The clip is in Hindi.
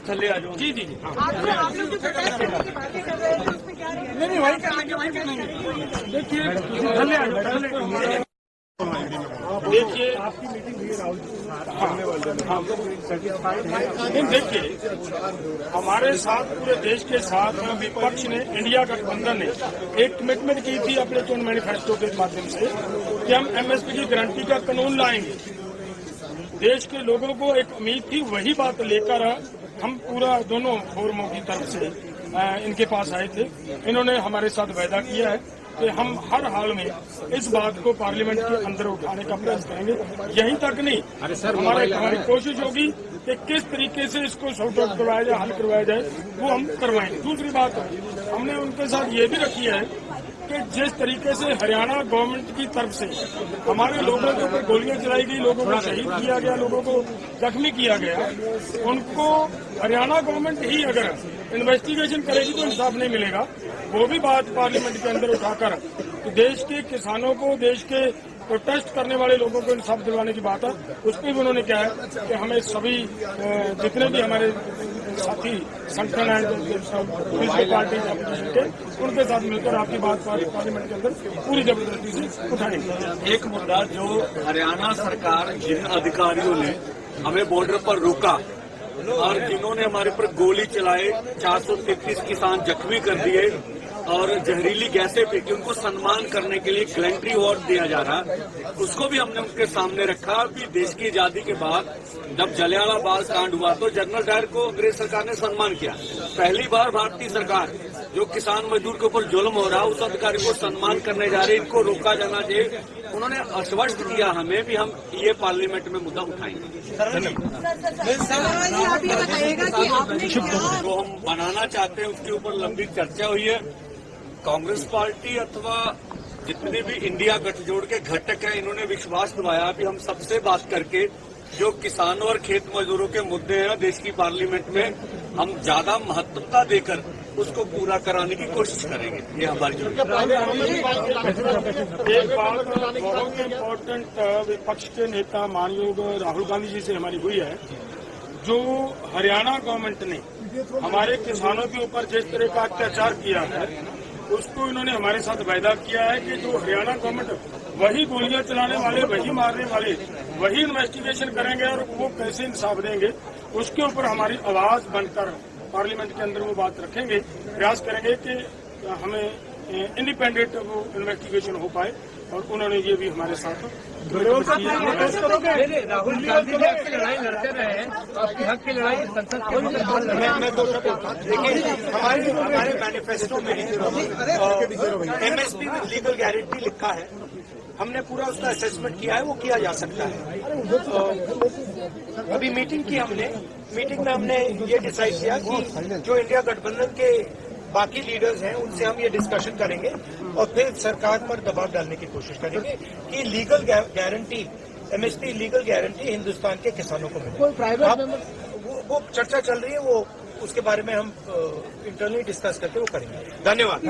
थल्ले आ जाओ। जी जी जी आप लोग जो प्रोटेस्ट करने की बातें कर रहे हैं उसमें क्या है? नहीं वही कर लेंगे देखिए थल्ले आ जाओ। देखिए आपकी मीटिंग हुई राहुल जी हाँ नहीं देखिए हमारे साथ पूरे देश के साथ विपक्ष ने इंडिया गठबंधन ने एक कमिटमेंट की थी अपने चुनाव मैनिफेस्टो के माध्यम से कि हम एमएसपी की गारंटी का कानून लाएंगे। देश के लोगों को एक उम्मीद थी, वही बात लेकर हम पूरा दोनों फोरमों की तरफ से इनके पास आए थे। इन्होंने हमारे साथ वायदा किया है कि हम हर हाल में इस बात को पार्लियामेंट के अंदर उठाने का प्रयास करेंगे। यहीं तक नहीं, हमारी कोशिश होगी कि किस तरीके से इसको सॉर्ट आउट करवाया जाए, हल करवाया जाए, वो हम करवाएंगे। दूसरी बात हमने उनके साथ ये भी रखी है कि जिस तरीके से हरियाणा गवर्नमेंट की तरफ से हमारे लोगों के ऊपर गोलियां चलाई गई, लोगों को शहीद किया गया, लोगों को जख्मी किया गया, उनको हरियाणा गवर्नमेंट ही अगर इन्वेस्टिगेशन करेगी तो इंसाफ नहीं मिलेगा। वो भी बात पार्लियामेंट के अंदर उठाकर देश के किसानों को, देश के प्रोटेस्ट करने वाले लोगों को इंसाफ दिलवाने की बात है। उस पर भी उन्होंने कहा है कि हमें सभी जितने भी हमारे साथी संगठन हैं पॉलिटिकल पार्टी अपोजिशन के, उनके साथ मिलकर आपकी बात पार्लियामेंट के अंदर पूरी जबरदस्ती से उठाएंगे। एक मुद्दा जो हरियाणा सरकार, जिन अधिकारियों ने हमें बॉर्डर पर रोका और जिन्होंने हमारे पर गोली चलाए, 433 किसान जख्मी कर दिए और जहरीली गैसें फेंकी, उनको सम्मान करने के लिए गैलेंट्री अवार्ड दिया जा रहा है, उसको भी हमने उनके सामने रखा। कि देश की आजादी के बाद जब जलियांवाला बाग कांड हुआ तो जनरल डायर को अंग्रेज सरकार ने सम्मान किया। पहली बार भारतीय सरकार जो किसान मजदूर के ऊपर जुल्म हो रहा है उस अधिकारी को सम्मान करने जा रही है, इनको रोका जाना चाहिए। उन्होंने आश्वस्त किया हमें भी हम ये पार्लियामेंट में मुद्दा उठाएंगे। जो हम बनाना चाहते हैं उसके ऊपर लंबी चर्चा हुई है। कांग्रेस पार्टी अथवा जितने भी इंडिया गठजोड़ के घटक हैं, इन्होंने विश्वास दिलाया कि हम सबसे बात करके जो किसानों और खेत मजदूरों के मुद्दे हैं देश की पार्लियामेंट में हम ज्यादा महत्वता देकर उसको पूरा कराने की कोशिश करेंगे। ये हमारी एक बात बहुत इम्पोर्टेंट विपक्ष के नेता मानयोग राहुल गांधी जी से हमारी हुई है। जो हरियाणा गवर्नमेंट ने हमारे किसानों के ऊपर जिस तरह का अत्याचार किया है, उसको इन्होंने हमारे साथ वायदा किया है कि जो हरियाणा गवर्नमेंट वही गोलियां चलाने वाले, वही मारने वाले, वही इन्वेस्टिगेशन करेंगे और वो कैसे इंसाफ देंगे, उसके ऊपर हमारी आवाज बनकर पार्लियामेंट के अंदर वो बात रखेंगे। प्रयास करेंगे कि हमें इंडिपेंडेंट वो इन्वेस्टिगेशन हो पाए और उन्होंने ये भी हमारे साथ राहुल गांधी आपकी लड़ाई लड़ते रहे हैं, आपकी हक की लड़ाई संसद के अंदर। देखिए हमारे मैनिफेस्टो में एमएसपी विद लीगल गारंटी लिखा है। हमने पूरा उसका असेसमेंट किया है, वो किया जा सकता है। अभी मीटिंग की हमने, मीटिंग में हमने ये डिसाइड किया कि जो इंडिया गठबंधन के बाकी लीडर्स हैं उनसे हम ये डिस्कशन करेंगे और फिर सरकार पर दबाव डालने की कोशिश करेंगे कि legal guarantee, MSP legal guarantee Hindustan के किसानों को मिले। वो चर्चा चल रही है, वो उसके बारे में हम इंटरनली डिस्कस करके वो करेंगे। धन्यवाद।